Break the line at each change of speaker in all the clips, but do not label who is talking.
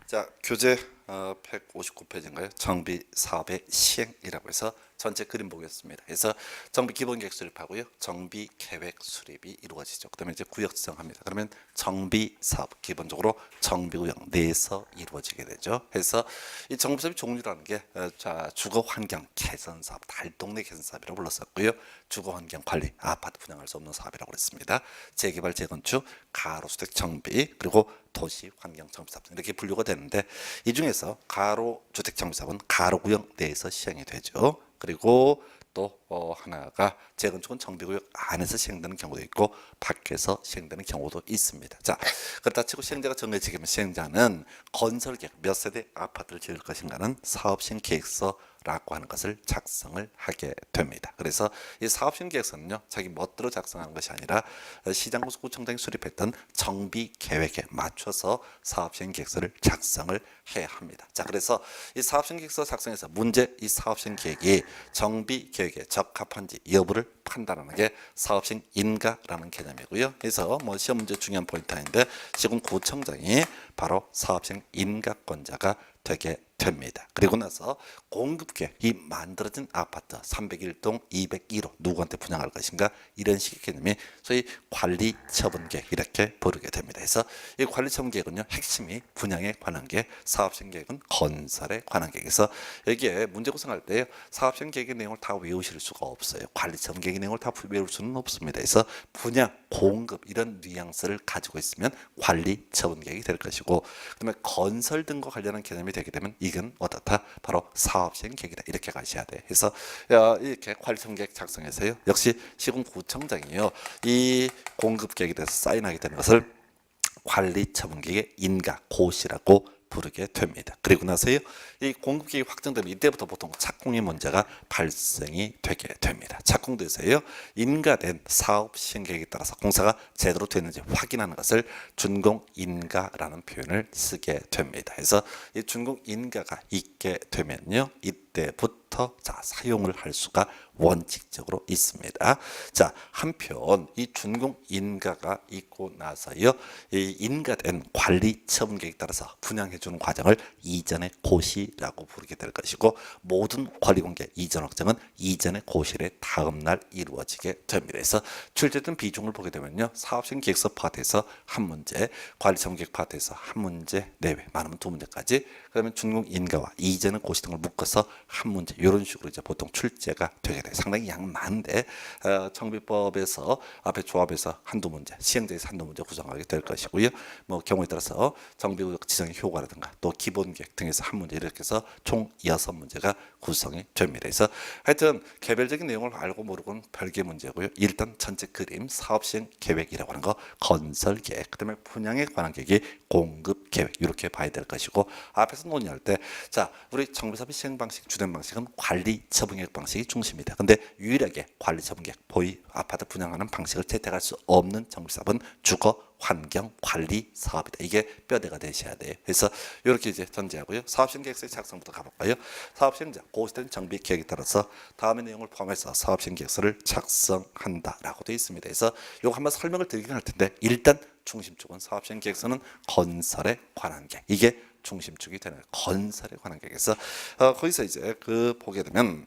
자, 교재 159페이지인가요? 정비 사업의 시행이라고 해서 전체 그림 보겠습니다. 그래서 정비 기본 계획 수립하고요. 정비 계획 수립이 이루어지죠. 그다음에 이제 구역 지정합니다. 그러면 정비 사업 기본적으로 정비 구역 내에서 이루어지게 되죠. 그래서 이 정비 사업의 종류라는 게 주거 환경 개선 사업, 달동네 개선 사업이라고 불렀었고요. 주거 환경 관리, 아파트 분양할 수 없는 사업이라고 그랬습니다. 재개발, 재건축, 가로주택 정비, 그리고 도시 환경 정비 사업 이렇게 분류가 되는데 이 중에서 가로주택 정비 사업은 가로구역 내에서 시행이 되죠. 그리고 또 하나가 재건축은 정비구역 안에서 시행되는 경우도 있고 밖에서 시행되는 경우도 있습니다. 자, 그렇다 치고 시행자가 정해지게 되면 시행자는 건설 계획, 몇 세대 아파트를 지을 것인가는 사업 시행 계획서라고 하는 것을 작성을 하게 됩니다. 그래서 이 사업 시행 계획서는요, 자기 멋대로 작성하는 것이 아니라 시장구청장이 수립했던 정비 계획에 맞춰서 사업 시행 계획서를 작성을 해야 합니다. 자, 그래서 이 사업 시행 계획서 작성에서 문제, 이 사업 시행 계획이 정비 계획에 적합한지 여부를 판단하는 게 사업 시행 인가라는 개념이고요. 그래서 뭐 시험 문제 중요한 포인트인데 시군구청장이 바로 사업 시행 인가권자가 되게 됩니다. 그리고 나서 공급계획, 이 만들어진 아파트 301동 201호 누구한테 분양할 것인가 이런 식의 개념이 소위 관리처분계획 이렇게 부르게 됩니다. 그래서 이 관리처분계획은요, 핵심이 분양에 관한 게, 사업시행계획은 건설에 관한 계획에서 여기에 문제 구성할 때 사업시행계획의 내용을 다 외우실 수가 없어요. 관리처분계획의 내용을 다 외울 수는 없습니다. 그래서 분양, 공급 이런 뉘앙스를 가지고 있으면 관리처분계획이 될 것이고, 그다음에 건설 등과 관련한 개념이 되게 되면 이건 어떻다? 바로 사업시행계획이다. 이렇게 가셔야 돼. 그래서 이렇게 관리처분계획 작성해서요, 역시 시군구청장이요, 이 공급계획에 대해서 사인하게 되는 것을 관리처분계획의 인가, 고시라고 부르게 됩니다. 그리고 나서요, 이 공급계획이 확정되면 이때부터 보통 착공의 문제가 발생이 되게 됩니다. 착공돼서요, 인가된 사업 시행계획에 따라서 공사가 제대로 됐는지 확인하는 것을 준공인가라는 표현을 쓰게 됩니다. 그래서 이 준공인가가 있게 되면요, 이때부터 사용을 할 수가 원칙적으로 있습니다. 자, 한편 이 준공인가가 있고 나서요, 이 인가된 관리처분계획에 따라서 분양해 주는 과정을 이전의 고시라고 부르게 될 것이고, 모든 관리공개 이전 확정은 이전의 고시의 다음 날 이루어지게 됩니다. 그래서 출제된 비중을 보게 되면요, 사업시행 계획서 파트에서 한 문제, 관리처분계획 파트에서 한 문제 내외, 많으면 두 문제까지, 그러면 준공인가와 이전의 고시 등을 묶어서 한 문제, 이런 식으로 이제 보통 출제가 되게 돼요. 상당히 양 많은데 정비법에서 앞에 조합에서 한두 문제, 시행자에서 한두 문제 구성하게 될 것이고요. 뭐 경우에 따라서 정비구역 지정의 효과라든가 또 기본계획 등에서 한 문제, 이렇게 해서 총 6문제가 구성이 됩니다. 그래서 하여튼 개별적인 내용을 알고 모르고는 별개 문제고요. 일단 전체 그림, 사업시행 계획이라고 하는 거, 건설계획, 그다음에 분양에 관한 계획이 공급계획, 이렇게 봐야 될 것이고, 앞에서 논의할 때 우리 정비사업의 시행 방식, 주된 방식은 관리처분계획 방식이 중심이다. 근데 유일하게 관리처분계획, 아파트 분양하는 방식을 채택할 수 없는 정비사업은 주거 환경 관리 사업이다. 이게 뼈대가 되셔야 돼요. 그래서 이렇게 이제 전제하고요. 사업시행계획서의 작성부터 가볼까요? 사업시행자 고시된 정비 계획에 따라서 다음의 내용을 포함해서 사업시행계획서를 작성한다라고 되어 있습니다. 그래서 이거 한번 설명을 드리긴 할 텐데, 일단 중심축은 사업시행계획서는 건설에 관한 계획, 이게 중심축이 되는 건설에 관한 계획에서 거기서 이제 보게 되면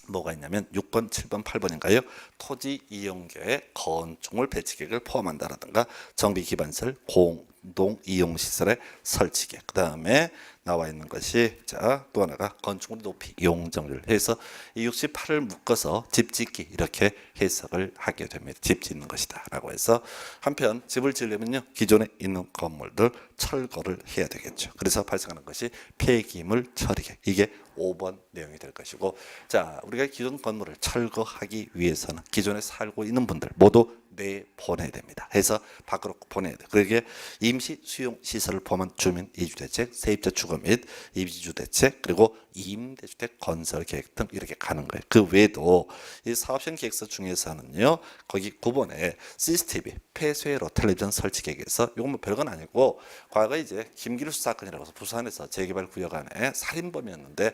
뭐가 있냐면 6번, 7번, 8번인가요? 토지 이용계획, 건축물 배치 계획을 포함한다라든가 정비 기반시설, 공동 이용 시설의 설치 계획, 그다음에 나와 있는 것이 또 하나가 건축물 높이 용적률 해서 이 68을 묶어서 집 짓기 이렇게 해석을 하게 됩니다. 집 짓는 것이다 라고 해서, 한편 집을 지으려면요, 기존에 있는 건물들 철거를 해야 되겠죠. 그래서 발생하는 것이 폐기물 처리계, 이게 5번 내용이 될 것이고, 우리가 기존 건물을 철거하기 위해서는 기존에 살고 있는 분들 모두 내보내야 됩니다. 해서 밖으로 보내야 돼요. 그러기에 임시 수용 시설을 포함한 주민 이주대책, 세입자 주거 및 임시주대책, 그리고 임대주택 건설 계획 등 이렇게 가는 거예요. 그 외에도 이 사업시행 계획서 중에서는요, 거기 9번에 CCTV 폐쇄로 텔레비전 설치 계획에서, 이건 뭐 별건 아니고, 과거에 이제 김기수 사건이라고 해서 부산에서 재개발 구역 안에 살인범이었는데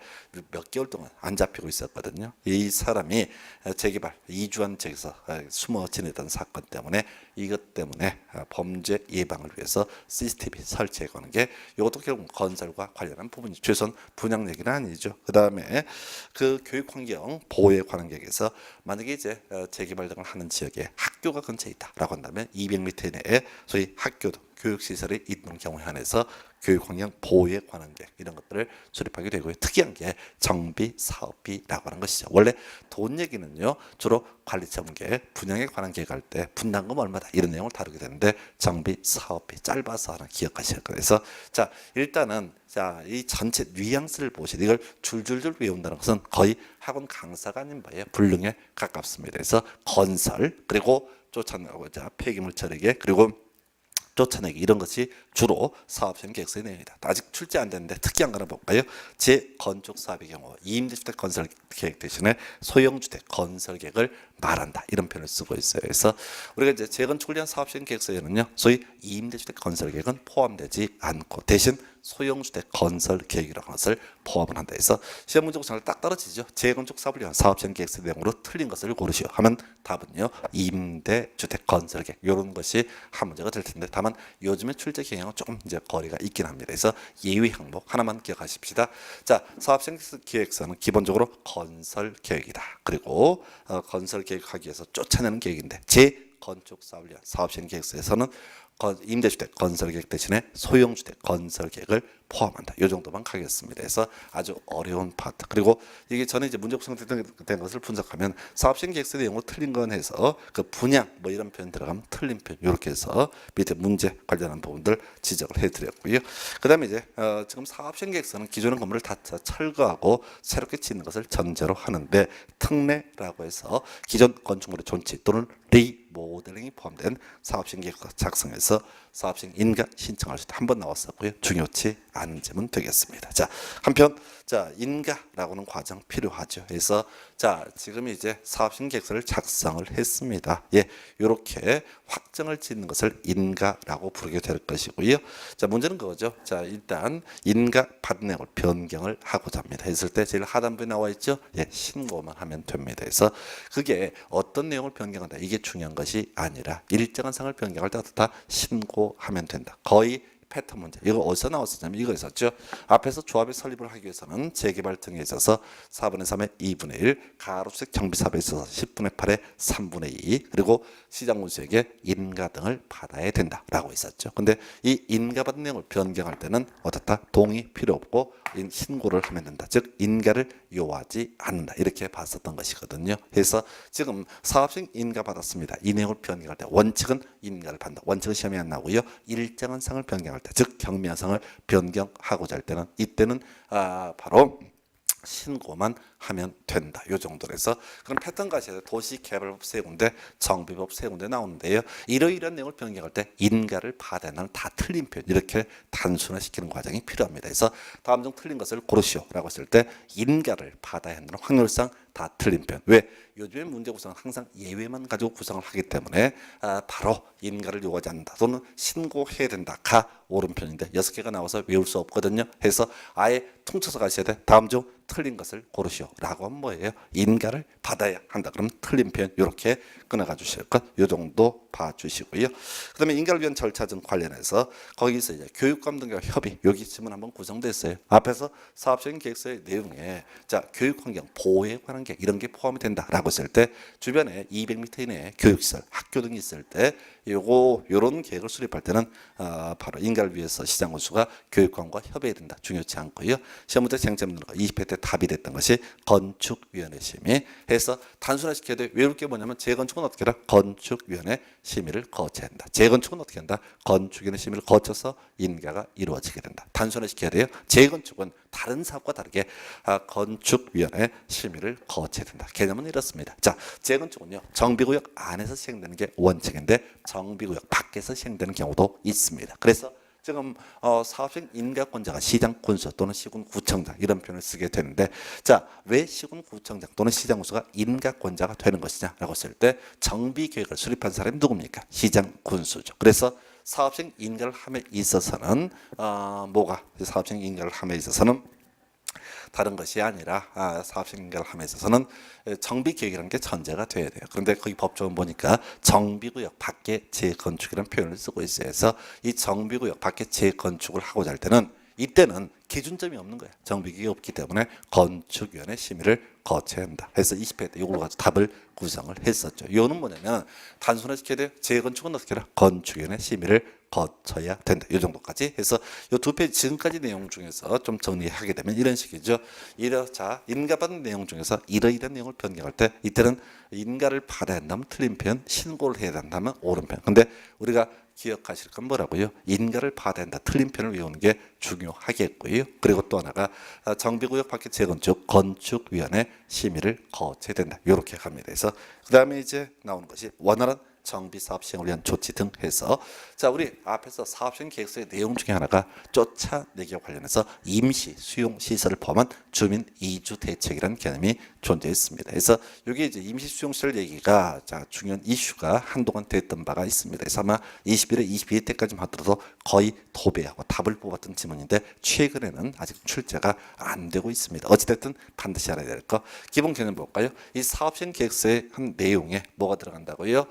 몇 개월 동안 안 잡히고 있었거든요. 이 사람이 재개발 이주한 지역에서 숨어 지내던 사건 사건 때문에 이것 때문에 범죄 예방을 위해서 CCTV 설치해 가는 게 이것도 결국 건설과 관련한 부분이 최소한 분양 얘기는 아니죠. 그 다음에 그 교육 환경 보호에 관한 계획에서 만약에 이제 재개발 등을 하는 지역에 학교가 근처에 있다라고 한다면 200m 내에 소위 학교 등 교육시설이 있는 경우에 한해서 교육환경 보호에 관한 계획 이런 것들을 수립하게 되고요. 특이한 게 정비 사업비라고 하는 것이죠. 원래 돈 얘기는요 주로 관리처분계 분양에 관한 계획할 때 분담금 얼마다 이런 내용을 다루게 되는데 정비 사업비 짧아서 하나 기억하셔야 돼요. 그래서 자 일단은 자 이 전체 뉘앙스를 보시고 이걸 줄줄줄 외운다는 것은 거의 학원 강사가 아닌 바에 불능에 가깝습니다. 그래서 건설 그리고 쫓아나고자 폐기물 처리계 그리고 쫓아내기 이런 것이 주로 사업시행 계획서의 내용이다. 아직 출제 안 됐는데 특이한 거 하나 볼까요? 재건축 사업의 경우 임대주택 건설 계획 대신에 소형주택 건설 계획을 말한다 이런 표현을 쓰고 있어요. 그래서 우리가 이제 재건축을 위한 사업시행 계획서에는요 소위 임대주택 건설 계획은 포함되지 않고 대신 소형주택 건설 계획이라는 것을 포함을 한다 해서 시험 문제 구성을 딱 떨어지죠. 재건축 사업을 위한 사업시행 계획서 내용으로 틀린 것을 고르시오 하면 답은요 임대주택 건설 계획 이런 것이 한 문제가 될 텐데 다만 요즘에 출제 경향은 조금 이제 거리가 있긴 합니다. 그래서 예외 항목 하나만 기억하십시다. 자 사업시행 계획서는 기본적으로 건설 계획이다. 그리고 건설 계획하기 위해서 쫓아내는 계획인데 재건축 사업을 위한 사업시행 계획서에서는 임대주택 건설 계획 대신에 소형주택 건설 계획을 포함한다. 이 정도만 가겠습니다. 그래서 아주 어려운 파트. 그리고 이게 전에 이제 문제 구성된 것을 분석하면 사업시행 계획서 내용으로 틀린 건 해서 그 분양 뭐 이런 표현 들어가면 틀린 표현 이렇게 해서 밑에 문제 관련한 부분들 지적을 해드렸고요. 그다음에 이제 지금 사업시행 계획서는 기존의 건물을 다 철거하고 새롭게 짓는 것을 전제로 하는데 특례라고 해서 기존 건축물의 존치 또는 리모델링이 포함된 사업시행 계획서 작성해서 사업시행 인가 신청할 수 있다. 한 번 나왔었고요. 중요치 않은 점은 되겠습니다. 자, 한편 자 인가라고는 과정 필요하죠. 그래서 자 지금 이제 사업시행 계획서를 작성을 했습니다. 예, 이렇게 확정을 짓는 것을 인가라고 부르게 될 것이고요. 자 문제는 그거죠. 자 일단 인가 받은 내용을 변경을 하고자 합니다. 했을 때 제일 하단부에 나와 있죠. 예, 신고만 하면 됩니다. 그래서 그게 어떤 내용을 변경한다 이게 중요한 것이 아니라 일정한 사항을 변경할 때 다 신고하면 된다. 거의 패턴 문제. 이거 어디서 나왔었냐면 이거 있었죠. 앞에서 조합의 설립을 하기 위해서는 재개발 등에 있어서 4분의 3의 2분의 1 가로수색 정비사업에 있어서 10분의 8의 3분의 2 그리고 시장군수에게 인가 등을 받아야 된다라고 있었죠. 근데 이 인가받은 내용을 변경할 때는 어떻다? 동의 필요 없고 신고를 하면 된다. 즉 인가를 요하지 않는다. 이렇게 봤었던 것이거든요. 그래서 지금 사업시행 인가 받았습니다. 이 내용을 변경할 때 원칙은 인가를 받는다. 원칙은 시험에 안 나오고요. 일정한 사항을 변경할 때, 즉 경미한 사항을 변경하고자 할 때는 이때는 바로 신고만 하면 된다. 요 정도로 해서 그럼 패턴 가셔야 돼요. 도시개발법 세 군데, 정비법 세 군데 나오는데요. 이러이러한 내용을 변경할 때 인가를 받아야 하는 다 틀린 표현 이렇게 단순화시키는 과정이 필요합니다. 그래서 다음 중 틀린 것을 고르시오라고 했을 때 인가를 받아야 한다는 확률상 다 틀린 표현. 왜? 요즘에 문제 구성은 항상 예외만 가지고 구성을 하기 때문에 바로 인가를 요구하지 않는다 또는 신고해야 된다가 옳은 편인데 6개가 나와서 외울 수 없거든요. 해서 아예 퉁쳐서 가셔야 돼. 다음 중 틀린 것을 고르시오 라고 하면 뭐예요? 인가를 받아야 한다. 그럼 틀린 표현 이렇게 끊어가 주실 것. 요 정도 봐주시고요. 그 다음에 인가를 위한 절차 등 관련해서 거기서 이제 교육감 등과 협의 여기 질문 한번 구성됐어요. 앞에서 사업시행 계획서의 내용에 자 교육환경 보호에 관한 계획 이런 게 포함이 된다라고 했을 때 주변에 200m 이내에 교육시설 학교 등이 있을 때 요런 계획을 수립할 때는 바로 인가를 위해서 시장군수가 교육감과 협의해야 된다. 중요치 않고요. 시험 문제 쟁점 문제가 20회 때 답이 됐던 것이 건축위원회 심의 해서 단순화시켜야 돼. 외울 게 뭐냐면 재건축은 어떻게 해라? 건축위원회 심의를 거쳐야 한다. 재건축은 어떻게 한다? 건축위원회 심의를 거쳐서 인가가 이루어지게 된다. 단순화시켜야 돼요. 재건축은 다른 사업과 다르게 건축위원회 심의를 거쳐야 된다. 개념은 이렇습니다. 자, 재건축은요. 정비구역 안에서 시행되는 게 원칙인데 정비구역 밖에서 시행되는 경우도 있습니다. 그래서 지금 사업시행 인가권자가 시장군수 또는 시군구청장 이런 표현을 쓰게 되는데 자, 왜 시군구청장 또는 시장군수가 인가권자가 되는 것이냐라고 했을 때 정비계획을 수립한 사람이 누굽니까? 시장군수죠. 그래서 사업시행 인가를 함에 있어서는 사업시행 인가를 함에 있어서는 다른 것이 아니라 사업시행 인가를 함에 있어서는 정비계획이라는 게 전제가 돼야 돼요. 그런데 거기 법조문 보니까 정비구역 밖에 재건축이라는 표현을 쓰고 있어요. 그래서 이 정비구역 밖에 재건축을 하고자 할 때는 이때는 기준점이 없는 거예요. 정비계획이 없기 때문에 건축위원회 심의를 거쳐야 한다. 그래서 20회 때 이걸로 가지고 답을 구성을 했었죠. 이거는 뭐냐면 단순화시켜야 돼요. 재건축은 어떻게 해라? 건축위원회 심의를 거쳐야 된다. 이 정도까지 해서 이 두 페이지 지금까지 내용 중에서 좀 정리하게 되면 이런 식이죠. 자, 인가받은 내용 중에서 이러이러한 내용을 변경할 때 이때는 인가를 받아야 한다면 틀린 표현, 신고를 해야 한다면 옳은 표현. 근데 우리가 기억하실 건 뭐라고요? 인가를 받아야 한다. 틀린 표현을 외우는 게 중요하겠고요. 그리고 또 하나가 정비구역 밖에 재건축 건축위원회 심의를 거쳐야 된다. 이렇게 갑니다. 그래서 그 다음에 이제 나오는 것이 원활한 정비 사업 시행을 위한 조치 등 해서 자 우리 앞에서 사업 시행 계획서의 내용 중에 하나가 쫓아내기와 관련해서 임시 수용 시설을 포함한 주민 이주 대책이라는 개념이 존재했습니다. 그래서 이게 이제 임시 수용 시설 얘기가 자 중요한 이슈가 한동안 됐던 바가 있습니다. 그래서 아마 21회, 22회 때까지만 하더라도 거의 도배하고 답을 뽑았던 지문인데 최근에는 아직 출제가 안 되고 있습니다. 어찌됐든 반드시 알아야 될 거 기본 개념 볼까요? 이 사업 시행 계획서의 한 내용에 뭐가 들어간다고요?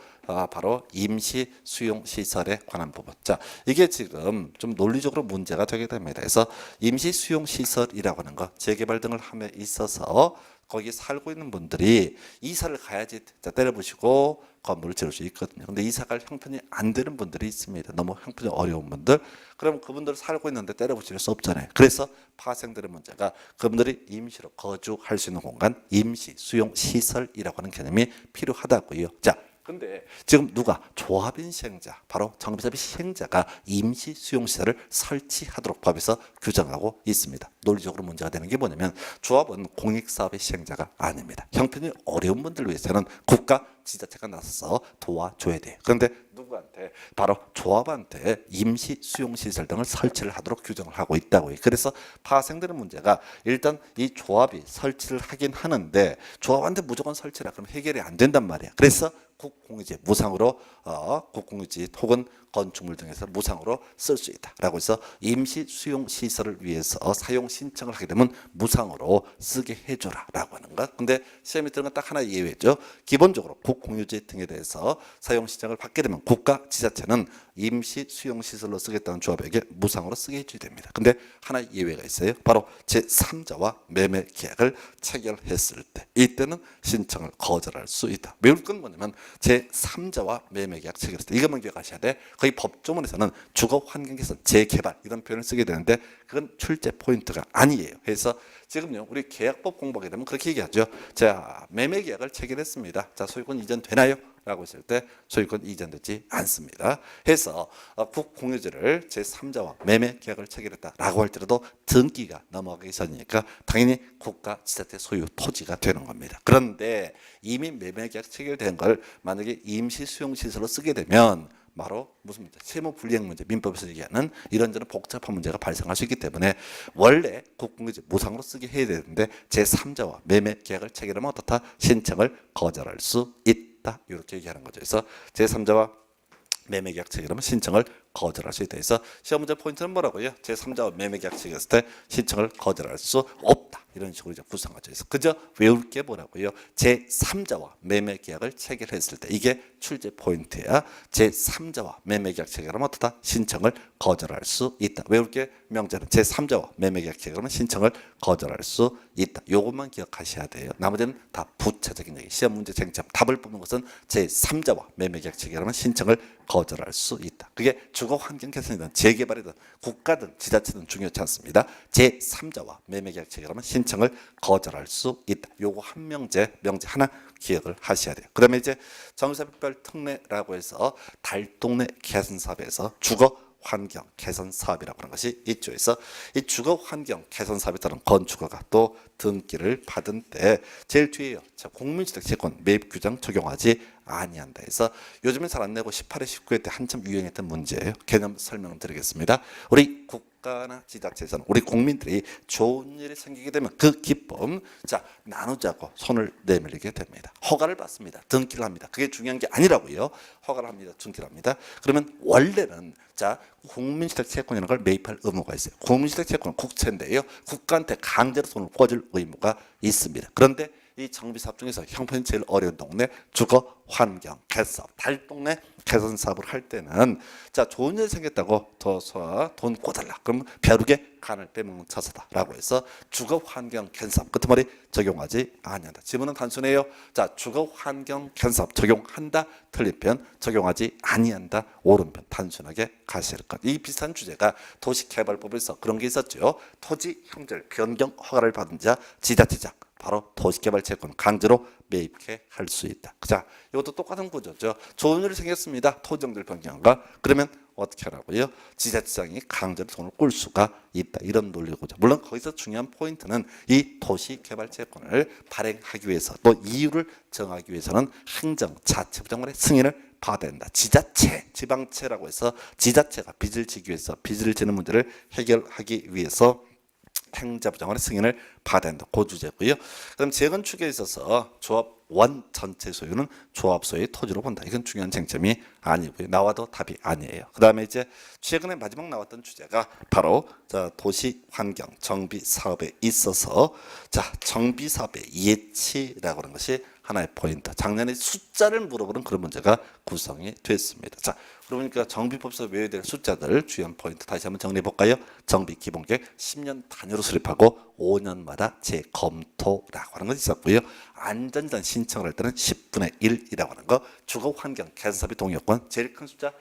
바로 임시 수용 시설에 관한 부분. 자, 이게 지금 좀 논리적으로 문제가 되게 됩니다. 그래서 임시 수용 시설이라고 하는 거 재개발 등을 함에 있어서 거기 살고 있는 분들이 이사를 가야지 자 때려보시고 건물을 지을 수 있거든요. 근데 이사 갈 형편이 안 되는 분들이 있습니다. 너무 형편이 어려운 분들. 그럼 그분들 살고 있는데 때려부실 수 없잖아요. 그래서 파생되는 문제가 그분들이 임시로 거주할 수 있는 공간, 임시 수용 시설이라고 하는 개념이 필요하다고요. 자, 근데 지금 누가 조합인 시행자 바로 정비사업의 시행자가 임시 수용시설을 설치하도록 법에서 규정하고 있습니다. 논리적으로 문제가 되는 게 뭐냐면 조합은 공익사업의 시행자가 아닙니다. 형편이 어려운 분들을 위해서는 국가 지자체가 나서서 도와줘야 돼요. 그런데 누구한테? 바로 조합한테 임시 수용시설 등을 설치를 하도록 규정을 하고 있다고요. 그래서 파생되는 문제가 일단 이 조합이 설치를 하긴 하는데 조합한테 무조건 설치라 그러면 해결이 안 된단 말이야. 그래서 국공유지 무상으로 국공유지 혹은 건축물 등에서 무상으로 쓸 수 있다라고 해서 임시 수용 시설을 위해서 사용 신청을 하게 되면 무상으로 쓰게 해줘라라고 하는 것. 근데 시험에 뜨는 건 딱 하나 예외죠. 기본적으로 국공유지 등에 대해서 사용 신청을 받게 되면 국가 지자체는 임시 수용 시설로 쓰겠다는 조합에게 무상으로 쓰게 해줘야 됩니다. 근데 하나 예외가 있어요. 바로 제3자와 매매 계약을 체결했을 때 이때는 신청을 거절할 수 있다. 외울 건 뭐냐면 제3자와 매매 계약 체결했을 때 이것만 기억하셔야 돼. 거의 법조문에서는 주거 환경 개선 재개발 이런 표현을 쓰게 되는데 그건 출제 포인트가 아니에요. 그래서 지금요 우리 계약법 공부하게 되면 그렇게 얘기하죠. 자 매매 계약을 체결했습니다. 자 소유권 이전 되나요? 라고 했을 때 소유권 이전되지 않습니다. 해서 국공유지를 제3자와 매매 계약을 체결했다라고 할지라도 등기가 넘어가기 전이니까 당연히 국가 지자체 소유 토지가 되는 겁니다. 그런데 이미 매매 계약 체결된 걸 만약에 임시 수용 시설로 쓰게 되면 바로 무슨 문제? 세무 불이행 문제, 민법에서 얘기하는 이런저런 복잡한 문제가 발생할 수 있기 때문에 원래 국공유지 무상으로 쓰게 해야 되는데 제3자와 매매 계약을 체결하면 어떻다? 신청을 거절할 수 있다. 이렇게 얘기하는 거죠. 그래서 제3자와 매매 계약 체결하면 신청을 거절할 수 있다. 그래서 시험 문제 포인트는 뭐라고요? 제3자와 매매 계약 체결했을 때 신청을 거절할 수 없다. 이런 식으로 이제 구성하죠. 그래서 그저 외울 게 뭐라고요? 제3자와 매매 계약을 체결했을 때 이게 출제 포인트야. 제3자와 매매 계약 체결하면 어떻다? 신청을 거절할 수 있다. 외울 게 명제는 제3자와 매매 계약 체결하면 신청을 거절할 수 있다. 요것만 기억하셔야 돼요. 나머지는 다 부차적인 얘기. 시험 문제 쟁점 답을 뽑는 것은 제3자와 매매 계약 체결하면 신청을 거절할 수 있다. 그게 주거 환경 개선이든 재개발이든 국가든 지자체든 중요치 않습니다. 제3자와 매매 계약 체결하면 신청을 거절할 수 있다. 요거 한 명제 하나 기억을 하셔야 돼요. 그다음에 이제 정비사업별 특례라고 해서 달동네 개선 사업에서 주거 환경 개선 사업이라고 하는 것이 있죠. 그래서 이 주거 환경 개선 사업에 따른 건축허가 또 등기를 받은 때 제일 뒤에요. 공민주택 채권 매입 규정 적용하지 아니한다 해서 요즘엔 잘 안 내고 18회 19회 때 한참 유행했던 문제예요. 개념 설명을 드리겠습니다. 우리 국가나 지자체에서는 우리 국민들이 좋은 일이 생기게 되면 그 기쁨 자 나누자고 손을 내밀게 됩니다. 허가를 받습니다. 등기를 합니다. 그게 중요한 게 아니라고요. 허가를 합니다. 등기를 합니다. 그러면 원래는 자 국민주택 채권이라는 걸 매입할 의무가 있어요. 국민주택 채권은 국채인데요. 국가한테 강제로 손을 꽂을 의무가 있습니다. 그런데 이 정비사업 중에서 형편이 제일 어려운 동네 주거 환경 개사업 달동네 개선 사업을 할 때는 자 좋은 일 생겼다고 돈 꿔달라 그러면 벼룩에 간을 빼먹는 처사다라고 해서 주거 환경 개선사업 끝에 말이 적용하지 아니한다. 지문은 단순해요. 자 주거 환경 개선사업 적용한다 틀린 편 적용하지 아니한다 옳은 편 단순하게 가셔야 할 것. 이 비슷한 주제가 도시개발법에서 그런 게 있었죠. 토지 형질 변경 허가를 받은 자 지자체장 바로 도시개발채권 강제로 매입해 할 수 있다. 자, 이것도 똑같은 구조죠. 좋은 일이 생겼습니다. 토지형질 변경과 그러면 어떻게 하라고요? 지자체장이 강제로 돈을 꿀 수가 있다. 이런 논리 구조. 물론 거기서 중요한 포인트는 이 도시개발채권을 발행하기 위해서 또 이유를 정하기 위해서는 행정 자치부 장관의 승인을 받아야 된다. 지자체, 지방채라고 해서 지자체가 빚을 지기 위해서 빚을 지는 문제를 해결하기 위해서 행자부 장관의 승인을 받아야 한다. 그 주제고요. 그럼 재건축에 있어서 조합 원 전체 소유는 조합 소유의 토지로 본다. 이건 중요한 쟁점이 아니고요. 나와도 답이 아니에요. 그 다음에 이제 최근에 마지막 나왔던 주제가 바로 자, 도시 환경 정비 사업에 있어서 자 정비 사업의 예치라고 하는 것이 하나의 포인트. 작년에 숫자를 물어보는 그런 문제가 구성이 됐습니다. 자, 그러니까 정비법에서 외워야 될 숫자들 주요 포인트 다시 한번 정리해 볼까요? 정비 기본계획 10년 단위로 수립하고 5년마다 재검토라고 하는 것이 있었고요. 안전단 신청을 할 때는 10분의 1이라고 하는 거. 주거 환경 개선사업의 동의요건 제일 큰 숫자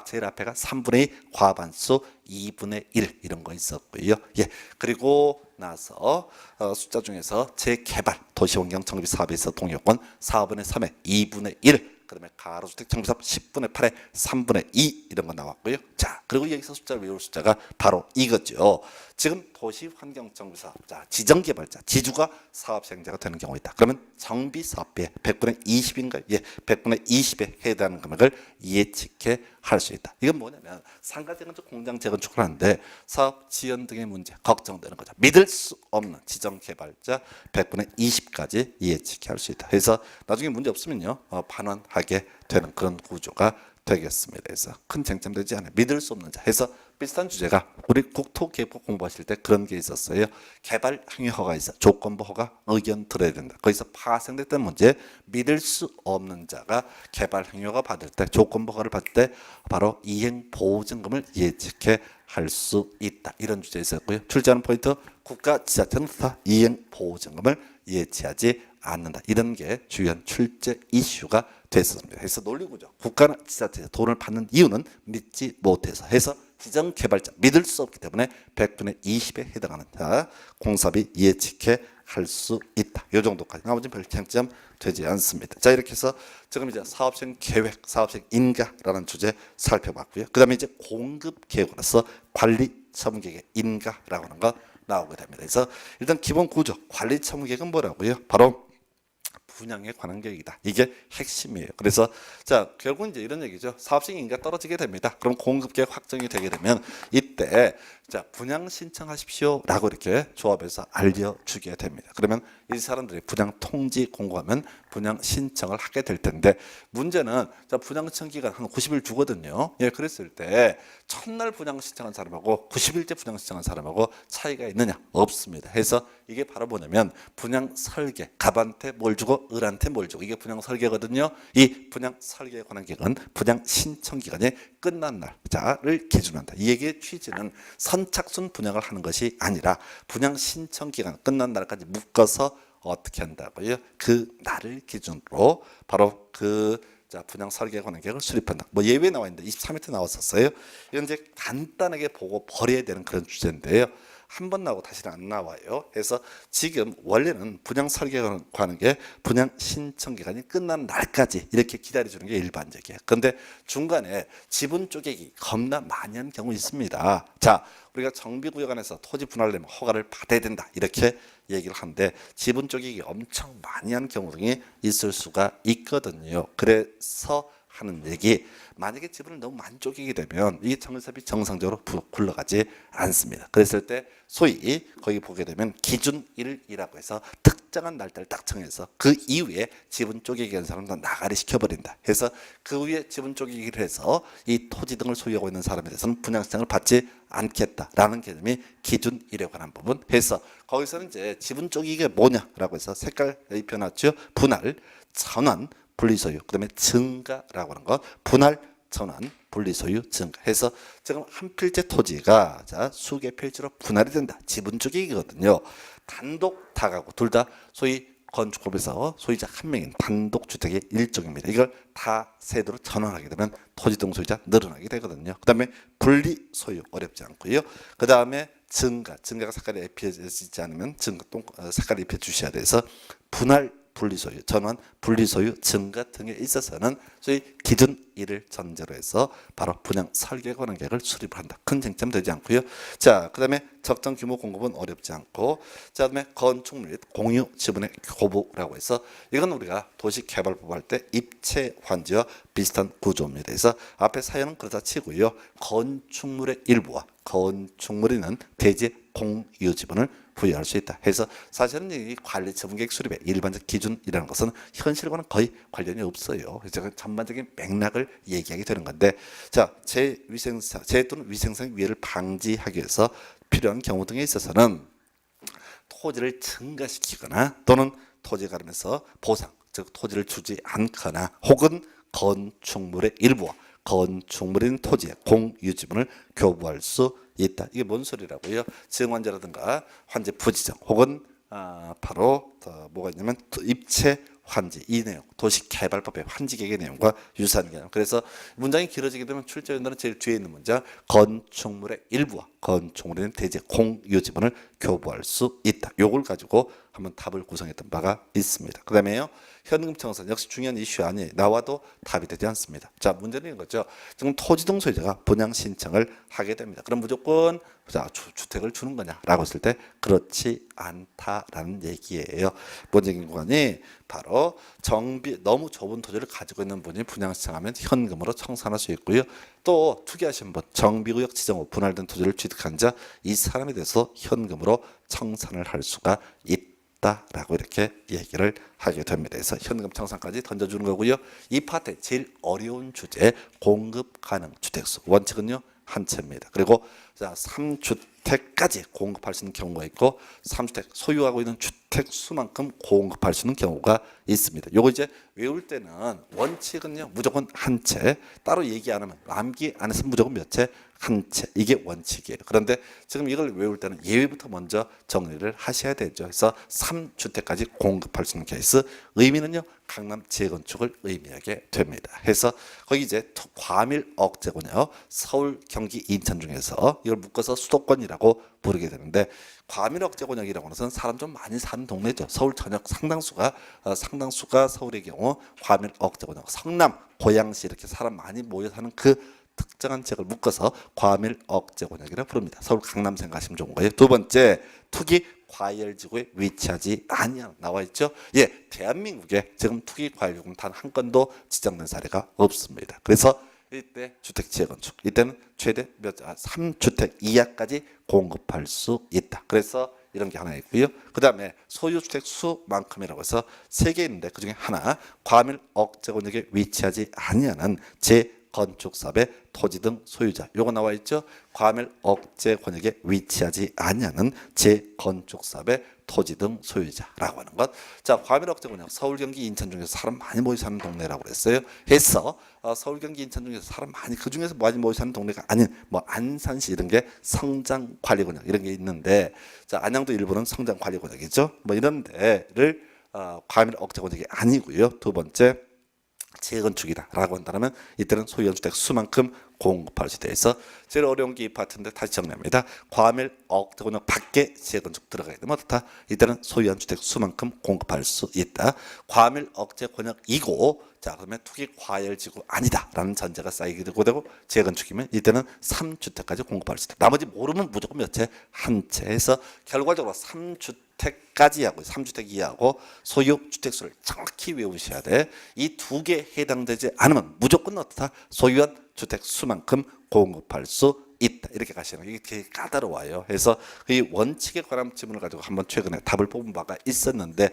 제일 앞에가 3분의 2 과반수 2분의 1 이런 거 있었고요. 예. 그리고 나서 숫자 중에서 재개발 도시환경 정비 사업에 있어 동의요건 4분의 3에 2분의 1 그다음에 가로주택 정비사업 10분의 8에 3분의 2 이런 거 나왔고요. 자, 그리고 여기서 숫자를 외울 숫자가 바로 이거죠. 지금 도시환경정비사업, 자 지정개발자, 지주가 사업 시행자가 되는 경우 있다. 그러면 정비사업비의 100분의 20인가요? 예, 100분의 20에 해당하는 금액을 예측해 할 수 있다. 이건 뭐냐면 상가 재건축, 공장 재건축을 하는데 사업 지연 등의 문제 걱정되는 거죠. 믿을 수 없는 지정개발자 100분의 20까지 예측해 할 수 있다. 그래서 나중에 문제 없으면요 반환하게 되는 그런 구조가 되겠습니다. 그래서 큰 쟁점 되지 않아요. 믿을 수 없는 자 해서 비슷한 주제가 우리 국토개혁법 공부하실 때 그런 게 있었어요. 개발 행위 허가 있어 조건부 허가 의견 들어야 된다. 거기서 파생됐던 문제 믿을 수 없는 자가 개발 행위 허가 받을 때 조건부 허가를 받을 때 바로 이행 보증금을 예측해 할 수 있다. 이런 주제 있었고요. 출제하는 포인트 국가 지자체는 다 이행 보증금을 예치하지 않는다. 이런 게 주요한 출제 이슈가 됐었습니다. 그래서 논리구조 국가나 지자체에서 돈을 받는 이유는 믿지 못해서 해서 지정개발자 믿을 수 없기 때문에 100분의 20에 해당하는 자 공사비 예측해 할 수 있다. 이 정도까지 나머지는 별 쟁점 되지 않습니다. 자 이렇게 해서 지금 이제 사업시행 계획, 사업시행 인가라는 주제 살펴봤고요. 그 다음에 이제 공급 계획으로서 관리 처분 계획의 인가라고 하는 거 나오게 됩니다. 그래서 일단 기본 구조 관리 처분 계획은 뭐라고요? 바로 분양에 관한 계획이다. 이게 핵심이에요. 그래서 자 결국은 이제 이런 얘기죠. 사업시행 인가 떨어지게 됩니다. 그럼 공급 계획 확정이 되게 되면 이때 자 분양 신청하십시오라고 이렇게 조합에서 알려주게 됩니다. 그러면 이 사람들이 분양 통지 공고하면 분양 신청을 하게 될 텐데 문제는 자 분양 신청 기간 한 90일 주거든요. 예, 그랬을 때 첫날 분양 신청한 사람하고 90일째 분양 신청한 사람하고 차이가 있느냐? 없습니다. 해서 이게 바로 뭐냐면 분양 설계 갑한테 뭘 주고 을한테 뭘 주고 이게 분양 설계거든요. 이 분양 설계에 관한 계획은 분양 신청 기간이 끝난 날자를 기준으로 한다. 이 얘기의 취지는 선착순 분양을 하는 것이 아니라 분양 신청 기간 끝난 날까지 묶어서 어떻게 한다고요? 그 날을 기준으로 바로 그 자 분양 설계에 관한 계획을 수립한다. 뭐 예외 나와 있는데 23회 때 나왔었어요. 이건 이제 간단하게 보고 버려야 되는 그런 주제인데요. 한 번 나오고 다시는 안 나와요. 그래서 지금 원래는 분양 설계가 하는 게 분양 신청 기간이 끝나는 날까지 이렇게 기다려주는 게 일반적이에요. 그런데 중간에 지분 쪼개기 겁나 많이 하는 경우 있습니다. 자, 우리가 정비구역 안에서 토지 분할되면 허가를 받아야 된다 이렇게 얘기를 하는데 지분 쪼개기 엄청 많이 하는 경우 등이 있을 수가 있거든요. 그래서 하는 얘기, 만약에 지분을 너무 많이 쪼개게 되면 이게 정사업이 정상적으로 굴러가지 않습니다. 그랬을 때 소위 거기 보게 되면 기준일이라고 해서 특정한 날짜를 딱 정해서 그 이후에 지분 쪼개기 한 사람도 나가리 시켜버린다. 그래서 그 후에 지분 쪼개기를 해서 이 토지 등을 소유하고 있는 사람에 대해서는 분양신청을 받지 않겠다라는 개념이 기준일에 관한 부분. 해서 거기서는 이제 지분 쪼개기가 뭐냐라고 해서 색깔 입혀놨죠. 분할, 전환, 분리소유, 그다음에 증가라고 하는 거, 분할, 전환, 분리소유, 증가 해서 지금 한 필지 토지가 자 수개 필지로 분할이 된다. 지분 쪼개기거든요. 단독 다가구 둘 다 소위 건축법에서 소유자 한 명인 단독 주택의 일종입니다. 이걸 다 세대로 전환하게 되면 토지 등 소유자 늘어나게 되거든요. 그다음에 분리 소유 어렵지 않고요. 그다음에 증가가 색깔이 입혀지지 않으면 증가 색깔이 입혀 주셔야 돼서 분할 분리소유, 전환, 분리소유, 증가 등에 있어서는 소위 기준일을 전제로 해서 바로 분양 설계 관련 계획을 수립을 한다. 큰 쟁점 되지 않고요. 자, 그다음에 적정 규모 공급은 어렵지 않고, 자, 그다음에 건축 및 공유 지분의 교부라고 해서 이건 우리가 도시개발법 할 때 입체 환지와 비슷한 구조입니다. 그래서 앞에 사연은 그렇다 치고요. 건축물의 일부와 건축물에는 대지 공유 지분을 부여할 수 있다. 해서 사실은 이 관리 지분계획 수립의 일반적 기준이라는 것은 현실과는 거의 관련이 없어요. 그래서 전반적인 맥락을 얘기하게 되는 건데, 자, 재 또는 위생상 위해를 방지하기 위해서 필요한 경우 등에 있어서는 토지를 증가시키거나 또는 토지 가름에서 보상, 즉 토지를 주지 않거나 혹은 건축물의 일부와 건축물인 토지의 공유 지분을 교부할 수 있다. 이게 뭔 소리라고요? 증환제라든가 환제 부지정 혹은 바로 뭐가 있냐면 입체 환지 이 내용 도시개발법의 환지계획의 내용과 유사한 개념. 그래서 문장이 길어지게 되면 출제 연도는 제일 뒤에 있는 문장 건축물의 일부와 건축물인 대지 공유 지분을 교부할 수 있다. 요걸 가지고 한번 답을 구성했던 바가 있습니다. 그 다음에요. 현금 청산 역시 중요한 이슈 아니에요. 나와도 답이 되지 않습니다. 자, 문제는 이거죠. 지금 토지 등 소유자가 분양 신청을 하게 됩니다. 그럼 무조건 자, 주택을 주는 거냐라고 했을 때 그렇지 않다라는 얘기예요. 문제인 구간이 바로 너무 좁은 토지를 가지고 있는 분이 분양 신청하면 현금으로 청산할 수 있고요. 또 투기하신 분, 정비구역 지정 후 분할된 토지를 취득한 자, 이 사람에 대해서 현금으로 청산을 할 수가 있다라고 이렇게 얘기를 하게 됩니다. 그래서 현금 청산까지 던져주는 거고요. 이 파트의 제일 어려운 주제, 공급 가능 주택수 원칙은요 한 채입니다. 그리고 자 3주택까지 공급할 수 있는 경우가 있고 3주택 소유하고 있는 주택 수만큼 공급할 수 있는 경우가 있습니다. 요거 이제 외울 때는 원칙은요 무조건 한 채, 따로 얘기 안 하면 암기 안에서 무조건 몇 채? 한 채. 이게 원칙이에요. 그런데 지금 이걸 외울 때는 예외부터 먼저 정리를 하셔야 되죠. 그래서 3주택까지 공급할 수 있는 케이스, 의미는요 강남 재건축을 의미하게 됩니다. 해서 거기 이제 과밀 억제군요. 서울, 경기, 인천 중에서 이걸 묶어서 수도권이라고 부르게 되는데, 과밀 억제권역이라고 하는 것은 사람 좀 많이 사는 동네죠. 서울 전역 상당수가 서울의 경우 과밀 억제권역, 성남, 고양시 이렇게 사람 많이 모여 사는 그 특정한 지역을 묶어서 과밀 억제권역이라고 부릅니다. 서울 강남 생각하시면 좋은 거예요. 두 번째, 투기 과열지구에 위치하지 아니한 나와 있죠. 예, 대한민국에 지금 투기 과열지구는 단 한 건도 지정된 사례가 없습니다. 그래서 이때 주택 재건축, 이때는 최대 3주택 이하까지 공급할 수 있다. 그래서 이런 게 하나 있고요. 그 다음에 소유주택 수만큼이라고 해서 3개 있는데 그 중에 하나, 과밀 억제권역에 위치하지 아니하는 재건축 사업의 토지 등 소유자. 요거 나와 있죠. 과밀 억제 권역에 위치하지 아니하는 재건축 사업의 토지 등 소유자라고 하는 것. 자, 과밀 억제 권역, 서울, 경기, 인천 중에서 사람 많이 모여 사는 동네라고 그랬어요. 해서 서울, 경기, 인천 중에서 사람 많이, 그 중에서 많이 모여 사는 동네가 아닌 뭐 안산시 이런 게 성장 관리 권역 이런 게 있는데, 자, 안양도 일부는 성장 관리 권역이죠. 뭐 이런 데를 과밀 억제 권역이 아니고요. 두 번째, 재건축이다라고 한다면 이때는 소유한 주택 수만큼 공급할 수 있다. 해서 제일 어려운 게 이 파트인데 다시 정리합니다. 과밀 억제구역 밖에 재건축 들어가야 되면 어떻다? 이때는 소유한 주택 수만큼 공급할 수 있다. 과밀 억제 권역이고 자 그러면 투기 과열지구 아니다라는 전제가 쌓이게 되고 재건축이면 이때는 3주택까지 공급할 수 있다. 나머지 모르면 무조건 몇 채? 한 채 해서 결과적으로 3주택까지 하고 3주택 이하고 소유 주택수를 정확히 외우셔야 돼. 이 두 개 해당되지 않으면 무조건 어떻다? 소유한 주택 수만큼 공급할 수 있다. 이렇게 가시는 게 되게 까다로워요. 그래서 이 원칙에 관한 지문을 가지고 한번 최근에 답을 뽑은 바가 있었는데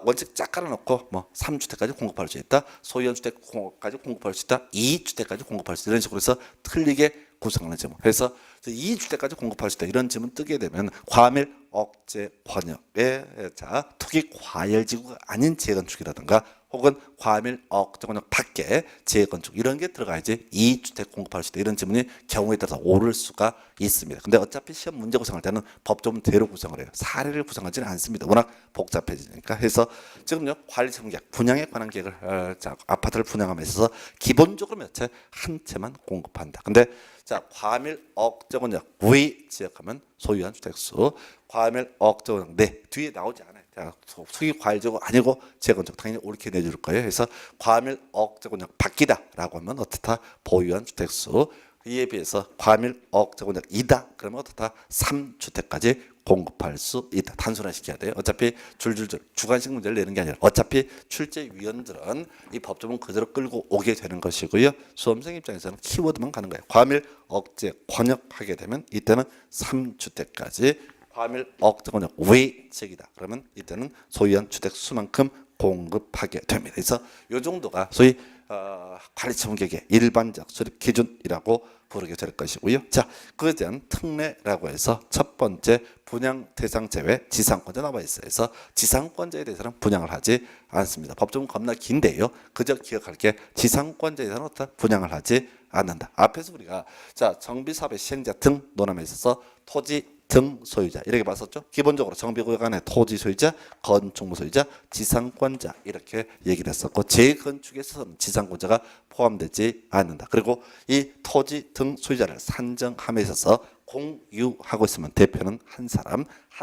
원칙 쫙 깔아놓고 뭐 3주택까지 공급할 수 있다. 소유한 주택까지 공급할 수 있다. 2주택까지 공급할 수 있다. 이런 식으로 해서 틀리게 구성하는 지문. 그래서 2주택까지 공급할 수 있다. 이런 지문 뜨게 되면 과밀 억제 권역에 자 투기 과열지구가 아닌 재건축이라든가 혹은 과밀 억제 권역 밖에 재건축 이런 게 들어가야지 2주택 공급할 수 있다. 이런 지문이 경우에 따라서 오를 수가 있습니다. 근데 어차피 시험 문제 구성할 때는 법조문대로 구성을 해요. 사례를 구성하지는 않습니다. 워낙 복잡해지니까. 해서 지금요 관리 청약 분양에 관한 계획을 아파트를 분양함에 있어서 기본적으로 몇 채? 한 채만 공급한다. 근데 자 과밀 억제 권역 위 지역하면 소유한 주택수 과밀 억제 권역 내 뒤에 나오지 않아요. 투기 과열지구 아니고 재건축 당연히 옳게 내줄 거예요. 그래서 과밀 억제 권역 밖이다라고 하면 어떻다? 보유한 주택수 이에 비해서 과밀 억제 권역 이다 그러면 어떻다? 3주택까지 공급할 수 있다. 단순화시켜야 돼요. 어차피 줄줄줄 주관식 문제를 내는 게 아니라 어차피 출제위원들은 이 법조문 그대로 끌고 오게 되는 것이고요. 수험생 입장에서는 키워드만 가는 거예요. 과밀 억제 권역 하게 되면 이때는 3주택까지 과밀 억제 권역 외책이다. 그러면 이때는 소유한 주택 수만큼 공급하게 됩니다. 그래서 이 정도가 소위 관리처분계획의 일반적 수립 기준이라고 부르게 될 것이고요. 자, 그에 대한 특례라고 해서 첫 번째 분양 대상 제외 지상권자 나와 있어요. 그래서 지상권자에 대해서는 분양을 하지 않습니다. 법조문 겁나 긴데요. 그저 기억할 게 지상권자에 대해서는 어떤 분양을 하지 않는다. 앞에서 우리가 자 정비사업의 시행자 등 논함에 있어서 토지 등 소유자 이렇게 봤었죠. 기본적으로 정비구역 안에 토지 소유자, 건축물 소유자, 지상권자 이렇게 얘기를 했었고 재건축에 있어서는 지상권자가 포함되지 않는다. 그리고 이 토지 등 소유자를 산정함에 있어서 공유하고 있으면 대표는 한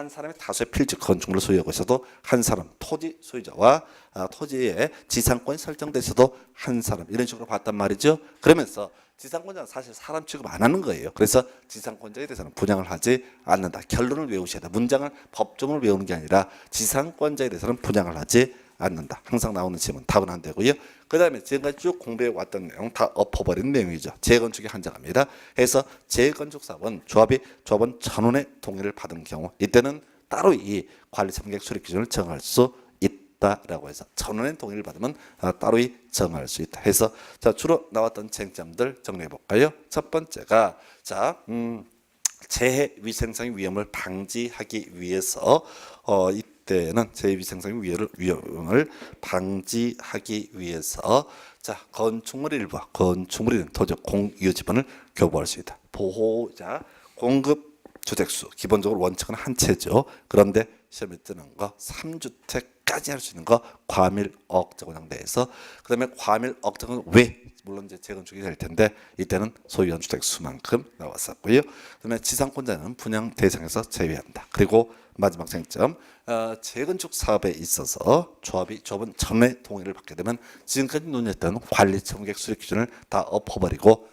사람의 다수의 필지 건축물을 소유하고 있어도 한 사람, 토지 소유자와 토지에 지상권이 설정돼 있어도 한 사람 이런 식으로 봤단 말이죠. 그러면서 지상권자는 사실 사람 취급 안 하는 거예요. 그래서 지상권자에 대해서는 분양을 하지 않는다. 결론을 외우셔야 돼. 문장을 법조문을 외우는 게 아니라 지상권자에 대해서는 분양을 하지 않는다. 항상 나오는 질문 답은 안 되고요. 그 다음에 지금까지 쭉 공부해 왔던 내용 다 엎어버린 내용이죠. 재건축에 한정합니다. 해서 재건축 사업은 조합원 전원의 동의를 받은 경우 이때는 따로 이 관리청객 수립 기준을 정할 수 있다라고 해서 전원의 동의를 받으면 따로 정할 수 있다. 해서 자 주로 나왔던 쟁점들 정리해 볼까요? 첫 번째가 자 재해 위생상의 위험을 방지하기 위해서 이때는 재해 위생상의 위험을 방지하기 위해서 자 건축물 일부와 건축물인 토지 공유 지분을 교부할 수 있다. 보호자 공급 주택수 기본적으로 원칙은 한 채죠. 그런데 시험에 뜨는 거 3주택까지 할 수 있는 거 과밀 억제 권역 내에서 그다음에 과밀 억제 권역 외 물론 이제 재건축이 될 텐데 이때는 소유한 주택 수만큼 나왔었고요. 그다음에 지상권자는 분양 대상에서 제외한다. 그리고 마지막 쟁점 재건축 사업에 있어서 조합은 전에 동의를 받게 되면 지금까지 논의했던 관리청객 수립 기준을 다 엎어버리고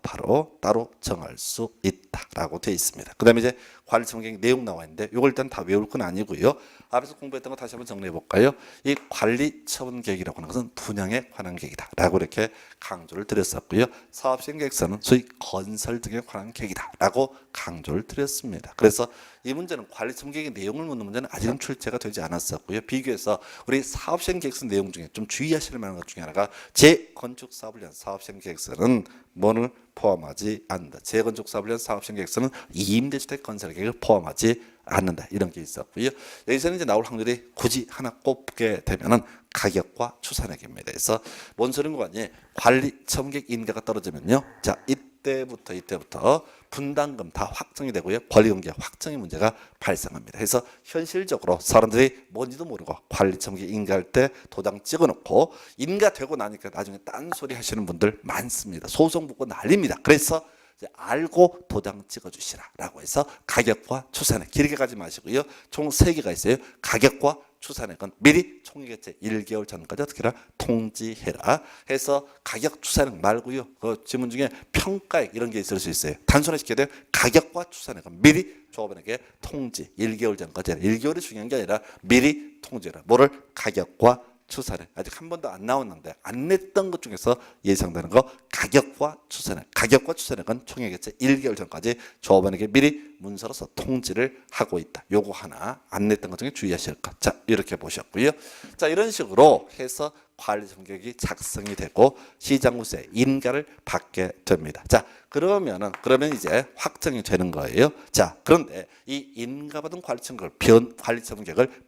바로 따로 정할 수 있다라고 되어 있습니다. 그 다음에 이제 관리청객 내용 나와 있는데 이걸 일단 다 외울 건 아니고요. 앞에서 공부했던 거 다시 한번 정리해 볼까요? 이 관리처분 계획이라고 하는 것은 분양에 관한 계획이다라고 이렇게 강조를 드렸었고요. 사업시행 계획서는 소위 건설 등에 관한 계획이다라고 강조를 드렸습니다. 그래서 이 문제는 관리처분 계획의 내용을 묻는 문제는 아직은 출제가 되지 않았었고요. 비교해서 우리 사업시행 계획서 내용 중에 좀 주의하실 만한 것 중에 하나가 재건축 사업을 위한 사업시행 계획서는 뭐를 포함하지 않는다. 재건축 사업을 위한 사업시행 계획서는 임대주택 건설 계획을 포함하지 않는다. 이런 게 있었고요. 여기서는 이제 나올 확률이 굳이 하나 꼽게 되면은 가격과 추산액입니다. 그래서 뭔 소리인 거 아니에요? 관리청객 인가가 떨어지면요. 자, 이때부터 분담금 다 확정이 되고요. 권리관계 확정의 문제가 발생합니다. 그래서 현실적으로 사람들이 뭔지도 모르고 관리청구계 인가할 때 도장 찍어놓고 인가되고 나니까 나중에 딴소리 하시는 분들 많습니다. 소송 붙고 난립니다. 그래서 이제 알고 도장 찍어주시라라고 해서 가격과 추산액 길게 가지 마시고요. 총 3개가 있어요. 가격과 추산액은 미리 총액개체 1개월 전까지 어떻게 해라? 통지해라 해서 가격 추산액 말고요. 그 지문 중에 평가액 이런 게 있을 수 있어요. 단순히 시켜야 돼요. 가격과 추산액은 미리 조합원에게 통지 1개월 전까지 1개월이 중요한 게 아니라 미리 통지해라. 뭐를? 가격과 추산액. 아직 한 번도 안 나왔는데 안 냈던 것 중에서 예상되는 거 가격과 추산액. 가격과 추산액은 총액개체 1개월 전까지 조합원에게 미리 문서로서 통지를 하고 있다. 요거 하나 안 냈던 것 중에 주의하실 것. 자, 이렇게 보셨고요. 자, 이런 식으로 해서 관리 성격이 작성이 되고 시장구세 인가를 받게 됩니다. 자, 그러면 이제 확정이 되는 거예요. 자, 그런데 이 인가받은 관리 성격을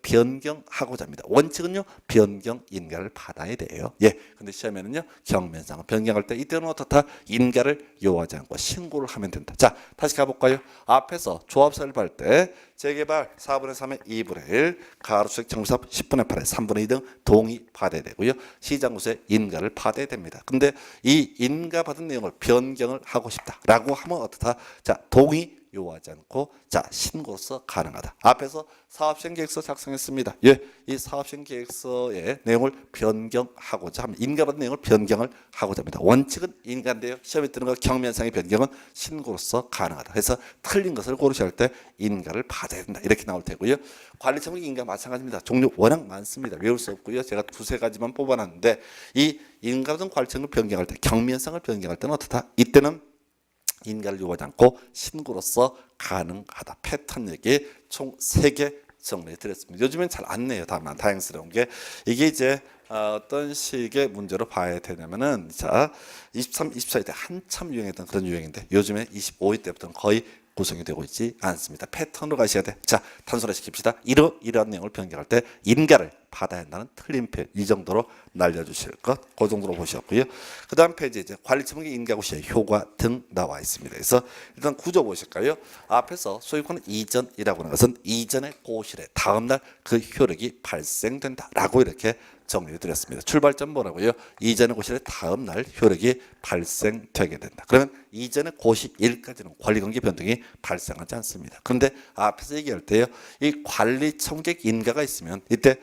변경하고자 합니다. 원칙은요, 변경 인가를 받아야 돼요. 예. 근데 시험에는요, 경면상 변경할 때 이때는 어떻다? 인가를 요하지 않고 신고를 하면 된다. 자, 다시 가볼까요? 앞에서 조합사를 받을 때 재개발 4분의 3의 2분의 1, 가로수익 정비사업 10분의 8의 3분의 2 등 동의 받아야 되고요. 시장구세 인가를 받아야 됩니다. 근데 이 인가 받은 내용을 변경을 하고 싶다라고 하면 어떻다? 자, 동의 요하지 않고 자, 신고로서 가능하다. 앞에서 사업시행계획서 작성했습니다. 예, 이 사업시행계획서의 내용을 변경하고자 합니다. 인가받은 내용을 변경을 하고자 합니다. 원칙은 인가인데요. 시험에 뜨는 거 경면상의 변경은 신고로서 가능하다. 그래서 틀린 것을 고르셔야 할 때 인가를 받아야 된다. 이렇게 나올 테고요. 관리청구 인가 마찬가지입니다. 종류 워낙 많습니다. 외울 수 없고요. 제가 2-3가지만 뽑아놨는데 이 인가받은 관리청구를 변경할 때 경면상을 변경할 때는 어떻다? 이때는 인가를 요구하지 않고 신고로서 가능하다. 패턴 얘기 총 3개 정리해 드렸습니다. 요즘엔 잘 안 내요. 다만 다행스러운 게 이게 이제 어떤 식의 문제로 봐야 되냐면은 자 23, 24회 때 한참 유행했던 그런 유행인데 요즘에 25회 때부터는 거의 구성이 되고 있지 않습니다. 패턴으로 가셔야 돼. 자, 단순화 시킵시다. 이러한 내용을 변경할 때 인가를 받아야 한다는 틀린 표현 이 정도로 날려주실 것, 그 정도로 보셨고요. 그 다음 페이지에 이제 관리청구계 인가고시의 효과 등 나와 있습니다. 그래서 일단 구조 보실까요? 앞에서 소유권 이전이라고 하는 것은 이전의 고실의 다음날 그 효력이 발생된다라고 이렇게 정리해 드렸습니다. 출발점 뭐라고요? 이전의 고실의 다음날 효력이 발생되게 된다. 그러면 이전의 고시일까지는 권리관계 변동이 발생하지 않습니다. 그런데 앞에서 얘기할 때요, 이 관리청객 인가가 있으면 이때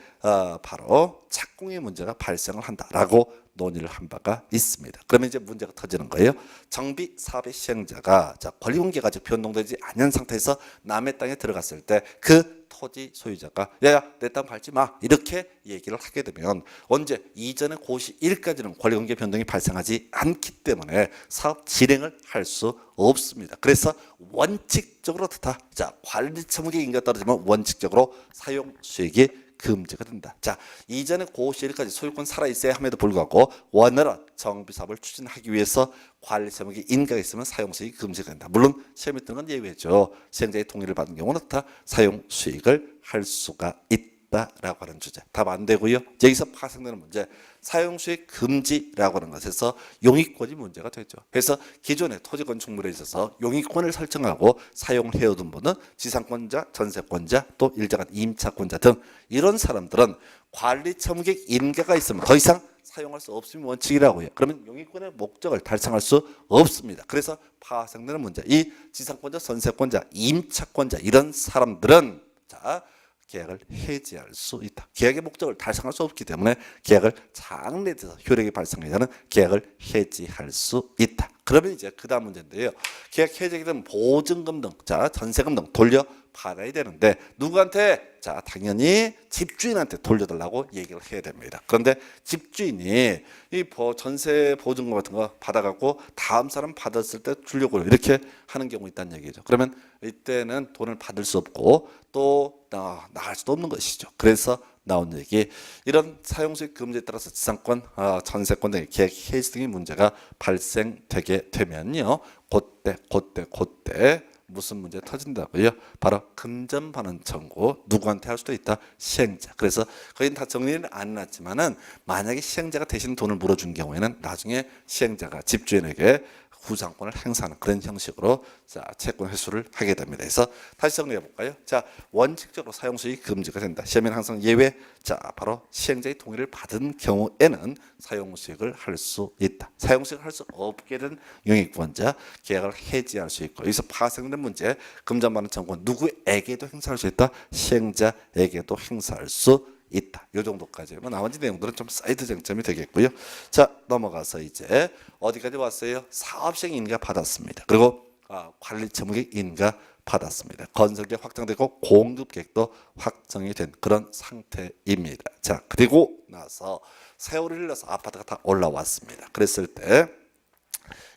바로 착공의 문제가 발생을 한다라고 논의를 한 바가 있습니다. 그러면 이제 문제가 터지는 거예요. 정비 사업의 시행자가 자, 권리관계가 아직 변동되지 않은 상태에서 남의 땅에 들어갔을 때 그 토지 소유자가 야야 내 땅 밟지 마 이렇게 얘기를 하게 되면 언제 이전의 고시일까지는 권리관계 변동이 발생하지 않기 때문에 사업 진행을 할 수 없습니다. 그래서 원칙적으로 어떻다? 자, 관리청구계 인가가 떨어지면 원칙적으로 사용 수익이 금지가 된다. 자, 이전에 고시일까지 소유권 살아있어야 함에도 불구하고 원활한 정비사업을 추진하기 위해서 관리청구계 인가가 있으면 사용수익이 금지가 된다. 물론 시험에 뜨는 건 예외죠. 시행자의 동의를 받은 경우는 다 사용수익을 할 수가 있다라고 하는 주제. 답 안 되고요. 여기서 파생되는 문제. 사용수익 금지라고 하는 것에서 용익권이 문제가 되죠. 그래서 기존의 토지 건축물에 있어서 용익권을 설정하고 사용해오던 분은 지상권자, 전세권자, 또 일정한 임차권자 등 이런 사람들은 관리청구계 인가가 있으면 더 이상 사용할 수 없으면 원칙이라고요. 그러면 용익권의 목적을 달성할 수 없습니다. 그래서 파생되는 문제. 이 지상권자, 전세권자, 임차권자 이런 사람들은 자 계약을 해지할 수 있다. 계약의 목적을 달성할 수 없기 때문에 계약을 장래돼서 효력이 발생하는 계약을 해지할 수 있다. 그러면 이제 그 다음 문제인데요. 계약 해지하게 되면 보증금 등, 자 전세금 등 돌려 받아야 되는데 누구한테? 자 당연히 집주인한테 돌려달라고 얘기를 해야 됩니다. 그런데 집주인이 이 전세 보증금 같은 거 받아갖고 다음 사람 받았을 때 주려고 이렇게 하는 경우 있다는 얘기죠. 그러면 이때는 돈을 받을 수 없고 또 나갈 수도 없는 것이죠. 그래서 나온 얘기 이런 사용수익 금지에 따라서 지상권, 전세권 등의 계약 해지 등의 문제가 발생되게 되면요. 그때 무슨 문제 터진다고요? 바로 금전반환 청구 누구한테 할 수도 있다? 시행자. 그래서 거긴 다 정리는 안 해놨지만은 만약에 시행자가 대신 돈을 물어준 경우에는 나중에 시행자가 집주인에게 구상권을 행사하는 그런 형식으로 자 채권 회수를 하게 됩니다. 그래서 다시 정리해 볼까요? 자 원칙적으로 사용 수익 금지가 된다. 시험에는 항상 예외. 자 바로 시행자의 동의를 받은 경우에는 사용 수익을 할 수 있다. 사용 수익을 할 수 없게 된 영입권자 계약을 해지할 수 있고 여기서 파생된 문제 금전반환 청구권 누구에게도 행사할 수 있다. 시행자에게도 행사할 수 있다. 이 정도까지면 나머지 내용들은 좀 사이드 쟁점이 되겠고요. 자 넘어가서 이제 어디까지 왔어요? 사업시행 인가 받았습니다. 그리고 관리 처분계획 인가 받았습니다. 건설계획 확정되고 공급계획도 확정이 된 그런 상태입니다. 자 그리고 나서 세월을 흘러서 아파트가 다 올라왔습니다. 그랬을 때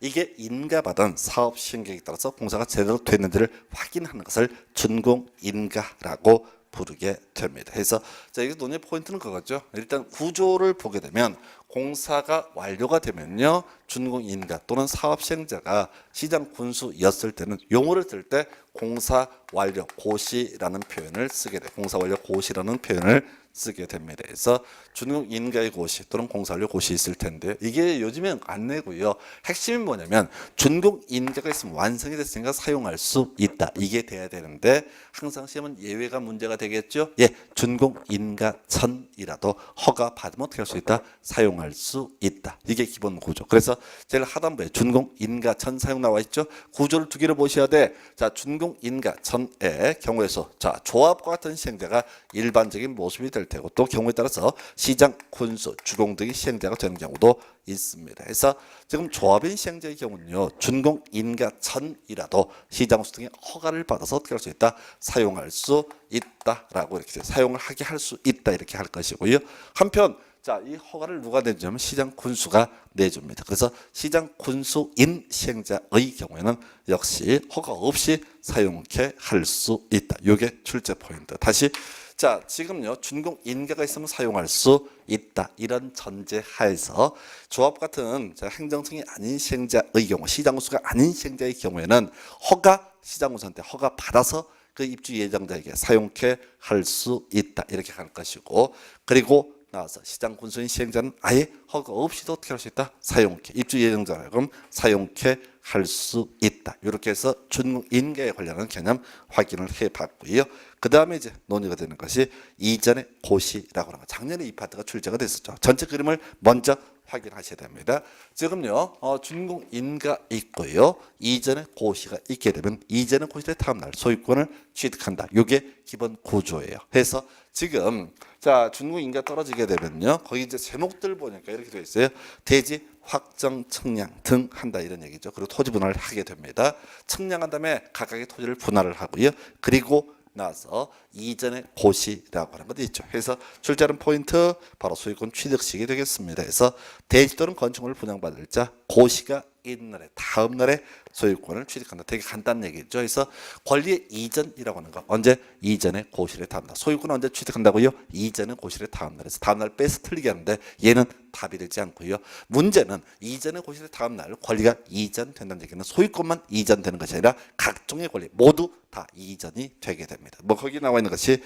이게 인가받은 사업 시행계획에 따라서 공사가 제대로 됐는지를 확인하는 것을 준공 인가라고 부르게 됩니다. 그래서 자 여기서 논의 포인트는 그거죠. 일단 구조를 보게 되면 공사가 완료가 되면요 준공 인가 또는 사업 시행자가 시장 군수였을 때는 용어를 쓸 때 공사 완료 고시라는 표현을 쓰게 돼. 공사 완료 고시라는 표현을 쓰게 됩니다. 그래서 준공 인가의 고시 또는 공사 완료 고시 있을 텐데요. 이게 요즘엔 안 내고요. 핵심이 뭐냐면 준공 인가가 있으면 완성이 됐으니까 사용할 수 있다. 이게 돼야 되는데 항상 시험은 예외가 문제가 되겠죠. 예, 준공 인가 전이라도 허가 받으면 어떻게 할 수 있다? 사용할 수 있다. 이게 기본 구조. 그래서 제일 하단부에 준공 인가 전 사용 나와 있죠. 구조를 두 개를 보셔야 돼. 자, 준공 인가 전의 경우에서 자 조합과 같은 시행자가 일반적인 모습이 될 테고 또 경우에 따라서 시장 군수 주공 등이 시행자가 되는 경우도 있습니다. 그래서 지금 조합인 시행자의 경우는요 준공 인가 전이라도 시장 군수 등의 허가를 받아서 어떻게 할 수 있다? 사용할 수 있다라고 이렇게 사용을 하게 할 수 있다 이렇게 할 것이고요. 한편 자, 이 허가를 누가 내주냐면 시장 군수가 내줍니다. 그래서 시장 군수인 시행자의 경우에는 역시 허가 없이 사용케 할 수 있다. 이게 출제 포인트. 다시 자 지금요 준공 인가가 있으면 사용할 수 있다. 이런 전제 하에서 조합 같은 자, 행정청이 아닌 시행자의 경우 시장 군수가 아닌 시행자의 경우에는 허가 시장 군수한테 허가 받아서 그 입주 예정자에게 사용케 할 수 있다. 이렇게 할 것이고 그리고 나와서 시장 군수인 시행자는 아예 허가 없이도 어떻게 할 수 있다? 사용케 입주 예정자라면 사용케 할 수 있다. 이렇게 해서 준공 인가에 관련한 개념 확인을 해봤고요. 그 다음에 이제 논의가 되는 것이 이전의 고시라고 하는 거. 작년에 이 파트가 출제가 됐었죠. 전체 그림을 먼저 확인하셔야 됩니다. 지금요 준공 인가 있고요. 이전의 고시가 있게 되면 이전의 고시의 다음 날 소유권을 취득한다. 이게 기본 구조예요. 그래서 지금 자 준공 인가 떨어지게 되면요 거기 이제 제목들 보니까 이렇게 되어 있어요. 대지 확정 측량 등 한다 이런 얘기죠. 그리고 토지 분할을 하게 됩니다. 측량한 다음에 각각의 토지를 분할을 하고요. 그리고 나서 이전의 고시라고 하는 것도 있죠. 그래서 출제하는 포인트 바로 소유권 취득식이 되겠습니다. 그래서 대지 또는 건축물을 분양받을 자 고시가 있는 날에 다음 날에 소유권을 취득한다. 되게 간단한 얘기죠. 그래서 권리의 이전이라고 하는 거 언제 이전의 고시를 다음 날 소유권 언제 취득한다고요? 이전의 고시를 다음 날에서 다음 날 빼서 틀리게 하는데 얘는 답이 되지 않고요. 문제는 이전의 고시를 다음 날 권리가 이전된다는 얘기는 소유권만 이전되는 것이 아니라 각종의 권리 모두 다 이전이 되게 됩니다. 뭐 거기 나와 있는 것이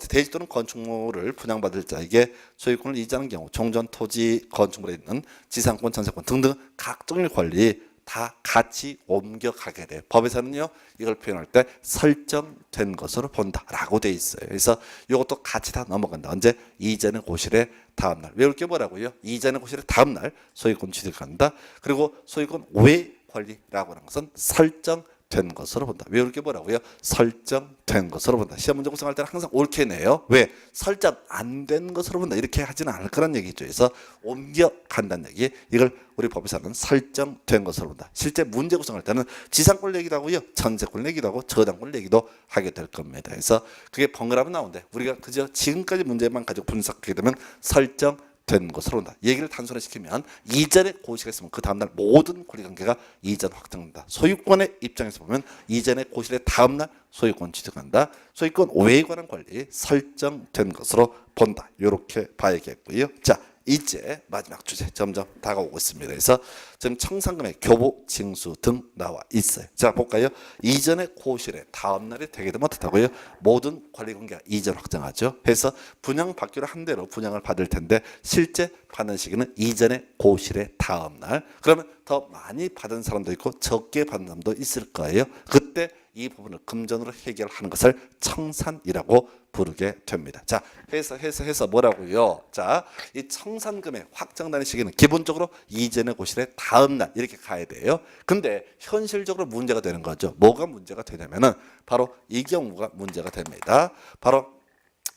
대지 또는 건축물을 분양받을 자에게 소유권을 이전하는 경우 종전 토지 건축물에 있는 지상권, 전세권 등등 각종의 권리 다 같이 옮겨가게 돼요. 법에서는요 이걸 표현할 때 설정된 것으로 본다라고 돼 있어요. 그래서 이것도 같이 다 넘어간다. 언제? 이전의 고실의 다음 날. 외울 게 뭐라고요? 이전의 고실의 다음 날 소유권 취득한다. 그리고 소유권 외 권리라고 하는 것은 설정된 것으로 본다. 외울 게 뭐라고요? 설정된 것으로 본다. 시험 문제 구성할 때는 항상 옳게 내요. 왜? 설정 안 된 것으로 본다. 이렇게 하지는 않을 거란 얘기죠. 그래서 옮겨간다는 얘기. 이걸 우리 법에서는 설정된 것으로 본다. 실제 문제 구성할 때는 지상권 내기도 하고요. 전세권 내기도 하고 저당권 내기도 하게 될 겁니다. 그래서 그게 번갈아가면 나오는데 우리가 그저 지금까지 문제만 가지고 분석하게 되면 설정된 것으로 본다. 얘기를 단순화시키면 이전에 고시가 있으면 그 다음날 모든 권리관계가 이전 확정된다. 소유권의 입장에서 보면 이전의 고시의 다음날 소유권 취득한다. 소유권 외에 관한 권리 설정된 것으로 본다. 이렇게 봐야겠고요. 자, 이제 마지막 주제 점점 다가오고 있습니다. 그래서 지금 청산금의 교부, 징수 등 나와 있어요. 자 볼까요? 이전의 고실에 다음 날이 되게 되면 어떻다고요? 모든 권리관계가 이전 확정하죠. 그래서 분양 받기로 한 대로 분양을 받을 텐데 실제 받는 시기는 이전의 고실의 다음 날. 그러면 더 많이 받은 사람도 있고 적게 받은 사람도 있을 거예요. 그때 이 부분을 금전으로 해결하는 것을 청산이라고 부르게 됩니다. 자, 해서 뭐라고요? 자, 이 청산금의 확정되는 시기는 기본적으로 이전의 고실의 다음 날 이렇게 가야 돼요. 근데 현실적으로 문제가 되는 거죠. 뭐가 문제가 되냐면은 바로 이 경우가 문제가 됩니다. 바로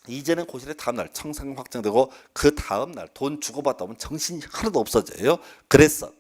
이제는 고실의 다음날 청산금 확정되고 그 다음날 돈 주고받다 보면 정신이 하나도 없어져요. 그래서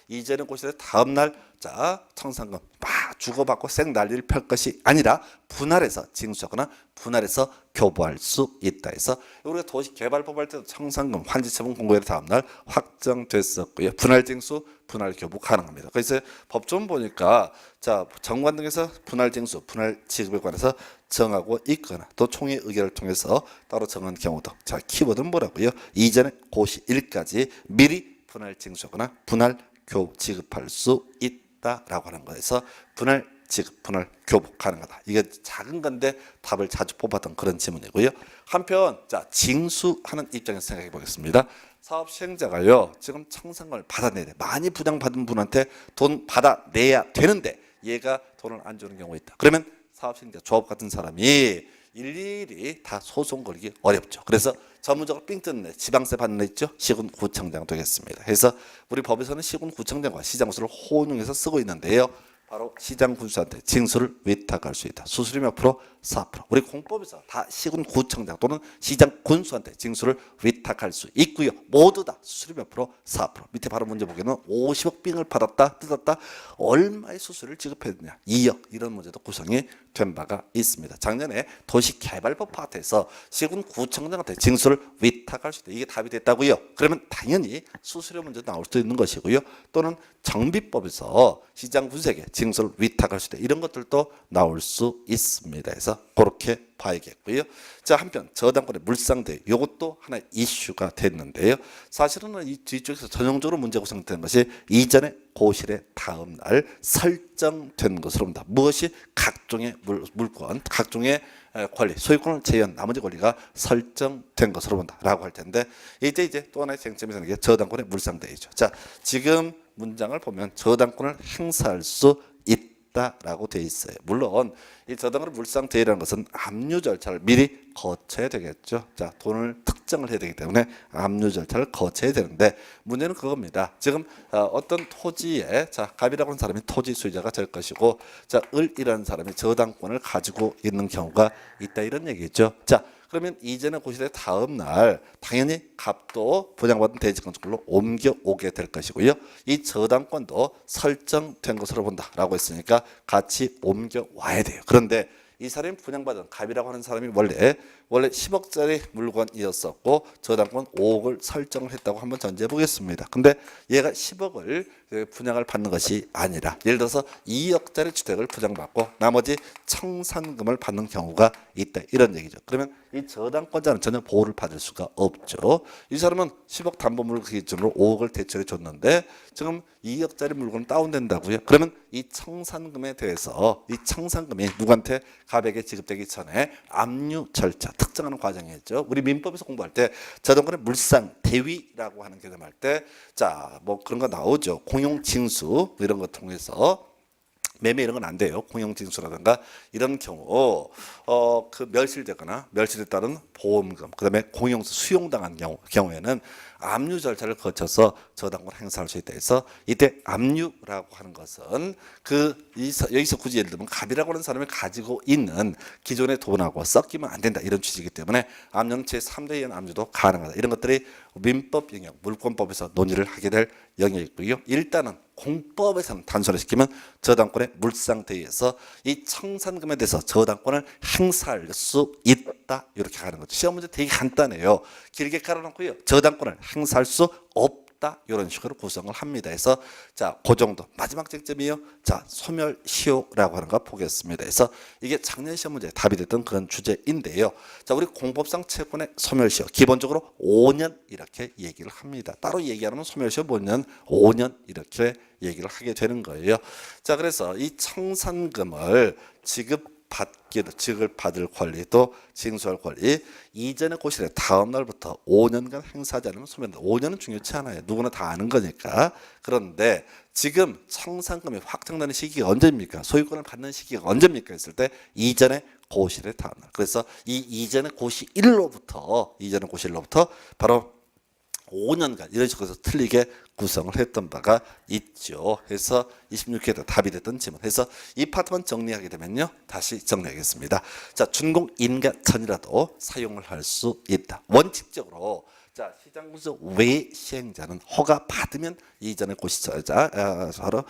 이제는 고실의 다음날 자 청산금 막 주고받고 생 난리를 펼 것이 아니라 분할해서 징수하거나 분할해서 교부할 수 있다 해서 우리가 도시개발법 할 때도 청산금 환지처분 공고일 다음날 확정됐었고요. 분할 징수 분할 교부 가능합니다. 그래서 법조문 보니까 자 정관 등에서 분할 징수 분할 지급에 관해서 정하고 있거나 또 총회 의결을 통해서 따로 정한 경우도 자 키워드는 뭐라고요? 이전에 고시일까지 미리 분할 징수하거나 분할 교부 지급할 수 있다라고 하는 거에서 분할 지급 분할 교부 가능하다. 이게 작은 건데 답을 자주 뽑았던 그런 질문이고요. 한편 자 징수하는 입장에서 생각해 보겠습니다. 사업 시행자가요 지금 청산금을 받아내야 돼. 많이 부담받은 분한테 돈 받아내야 되는데 얘가 돈을 안 주는 경우가 있다. 그러면 사업 시행자 조합 같은 사람이 일일이 다 소송 걸기 어렵죠. 그래서 전문적으로 삥 뜯는 애, 지방세 받는 애 있죠. 시군구청장 되겠습니다. 그래서 우리 법에서는 시군구청장과 시장군수를 혼용해서 쓰고 있는데요. 바로 시장군수한테 징수를 위탁할 수 있다. 수수료 몇 프로? 4%. 우리 공법에서 다 시군구청장 또는 시장군수한테 징수를 위탁할 수 있고요. 모두 다 수수료 몇 프로? 4%. 밑에 바로 문제 보기에는 50억 빙을 받았다 뜯었다 얼마의 수수료를 지급해야 되냐 2억 이런 문제도 구성이 된 바가 있습니다. 작년에 도시개발법 파트에서 시군구청장한테 징수를 위탁할 수 있다. 이게 답이 됐다고요. 그러면 당연히 수수료 문제 나올 수도 있는 것이고요. 또는 정비법에서 시장군수에게 징수를 위탁할 수 있다. 이런 것들도 나올 수 있습니다. 그래서 그렇게 봐야겠고요. 자 한편 저당권의 물상대위 이것도 하나의 이슈가 됐는데요. 사실은 이 뒤쪽에서 전형적으로 문제가 구성된 것이 이전에 고실의 다음 날 설정된 것으로 봅니다. 무엇이 각종의 물권, 각종의 권리, 소유권을 제외한 나머지 권리가 설정된 것으로 본다라고 할 텐데 이제 또 하나의 쟁점이 되는 게 저당권의 물상대위죠. 자 지금 문장을 보면 저당권을 행사할 수 있다라고 돼 있어요. 물론 이 저당권의 물상대위라는 것은 압류 절차를 미리 거쳐야 되겠죠. 자 돈을 특정을 해야 되기 때문에 압류 절차를 거쳐야 되는데 문제는 그겁니다. 지금 어떤 토지에 자 갑이라고 하는 사람이 토지 소유자가 될 것이고 자 을이라는 사람이 저당권을 가지고 있는 경우가 있다 이런 얘기죠. 자 그러면 이전의 고실의 다음 날 당연히 갑도 분양받은 대지건축물로 옮겨오게 될 것이고요. 이 저당권도 설정된 것으로 본다라고 했으니까 같이 옮겨와야 돼요. 그런데 이 사람이 분양받은 갑이라고 하는 사람이 원래 10억짜리 물건이었었고 저당권 5억을 설정을 했다고 한번 전제해 보겠습니다. 근데 얘가 10억을 분양을 받는 것이 아니라 예를 들어서 2억짜리 주택을 분양받고 나머지 청산금을 받는 경우가 있다 이런 얘기죠. 그러면 이 저당권자는 전혀 보호를 받을 수가 없죠. 이 사람은 10억 담보물을 기준으로 5억을 대출해 줬는데 지금 2억짜리 물건 다운된다고요. 그러면 이 청산금에 대해서 이 청산금이 누구한테 갑에게 지급되기 전에 압류 절차 특정하는 과정이었죠. 우리 민법에서 공부할 때 저당권의 물상 대위라고 하는 개념할 때 자 뭐 그런 거 나오죠. 공용징수 이런 거 통해서 매매 이런 건 안 돼요. 공용징수라든가 이런 경우 그 멸실되거나 멸실에 따른 보험금 그다음에 공용수 수용당한 경우에는 압류 절차를 거쳐서 저당권 행사할 수 있다 해서 이때 압류라고 하는 것은 여기서 굳이 예를 들면 갑이라고 하는 사람이 가지고 있는 기존의 돈하고 섞이면 안 된다 이런 취지이기 때문에 압류는 제3대 압류도 가능하다. 이런 것들이 민법 영역, 물권법에서 논의를 하게 될 영역이 있고요. 일단은 공법에서는 단순화시키면 저당권의 물상대위에서 이 청산금에 대해서 저당권을 행사할 수 있다 이렇게 가는 거죠. 시험 문제 되게 간단해요. 길게 깔아놓고요. 저당권을 행사할 수 없다 이런 식으로 구성을 합니다. 그래서 자, 그 정도 마지막 쟁점이요. 자, 소멸시효라고 하는 거 보겠습니다. 그래서 이게 작년 시험 문제 답이 됐던 그런 주제인데요. 자, 우리 공법상 채권의 소멸시효 기본적으로 5년 이렇게 얘기를 합니다. 따로 얘기하면 소멸시효 몇 년, 5년 이렇게 얘기를 하게 되는 거예요. 자, 그래서 이 청산금을 지급 지급을 받을 권리 또 징수할 권리 이전의 고실에 다음 날부터 5년간 행사하지 않으면 소멸한다. 5년은 중요치 않아요. 누구나 다 아는 거니까. 그런데 지금 청산금이 확정되는 시기가 언제입니까? 소유권을 받는 시기가 언제입니까? 했을 때 이전의 고실의 다음 날. 그래서 이 이전의 고시일로부터 바로 5년간 이런 식으로 해서 틀리게 구성을 했던 바가 있죠. 해서 26회에 답이 됐던 지문. 해서 이 파트만 정리하게 되면요. 다시 정리하겠습니다. 자, 준공 인가 전이라도 사용을 할 수 있다. 원칙적으로 자, 시장군수 외 시행자는 허가 받으면 이전의 고시자 바로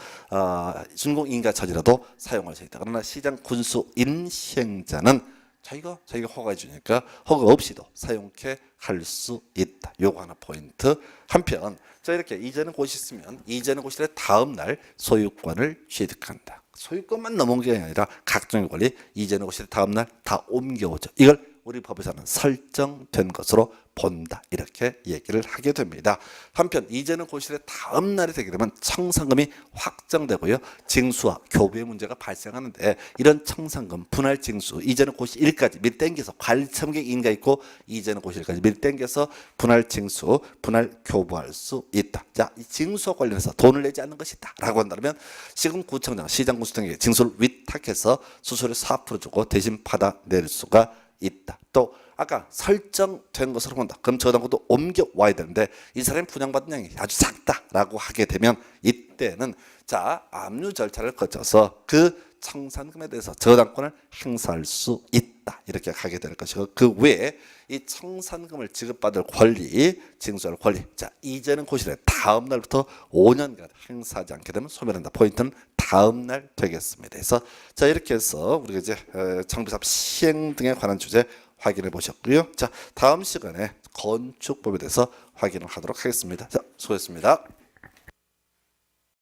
준공 인가 전이라도 사용할 수 있다. 그러나 시장군수인 시행자는 자기가 허가해 주니까 허가 없이도 사용케 할 수 있다. 요거 하나 포인트. 한편 자 이렇게 이전의 고시 있으면 이전의 고시의 다음 날 소유권을 취득한다. 소유권만 넘어온 게 아니라 각종의 권리 이전의 고시의 다음 날 다 옮겨오죠. 이걸 우리 법에서는 설정된 것으로 본다. 이렇게 얘기를 하게 됩니다. 한편 이전의 고실의 다음 날이 되게 되면 청산금이 확정되고요. 징수와 교부의 문제가 발생하는데 이런 청산금, 분할 징수, 이전의 고시일까지 미리 땡겨서 관리처분계 인가 있고 이전의 고시일까지 미리 땡겨서 분할 징수, 분할 교부할 수 있다. 자, 이 징수와 관련해서 돈을 내지 않는 것이다. 라고 한다면 시군구청장, 시장군수청에게 징수를 위탁해서 수수료 4% 주고 대신 받아낼 수가 있다. 또 아까 설정된 것으로 본다. 그럼 저 당구도 옮겨와야 되는데 이 사람이 분양받은 양이 아주 작다라고 하게 되면 이때는 자 압류 절차를 거쳐서 그 청산금에 대해서 저당권을 행사할 수 있다. 이렇게 가게 될 것이고 그 외에 이 청산금을 지급받을 권리, 징수할 권리 자 이제는 고시래 다음 날부터 5년간 행사하지 않게 되면 소멸한다. 포인트는 다음 날 되겠습니다. 그래서 자 이렇게 해서 우리가 이제 정비사업 시행 등에 관한 주제 확인해 보셨고요. 자 다음 시간에 건축법에 대해서 확인을 하도록 하겠습니다. 자 수고했습니다.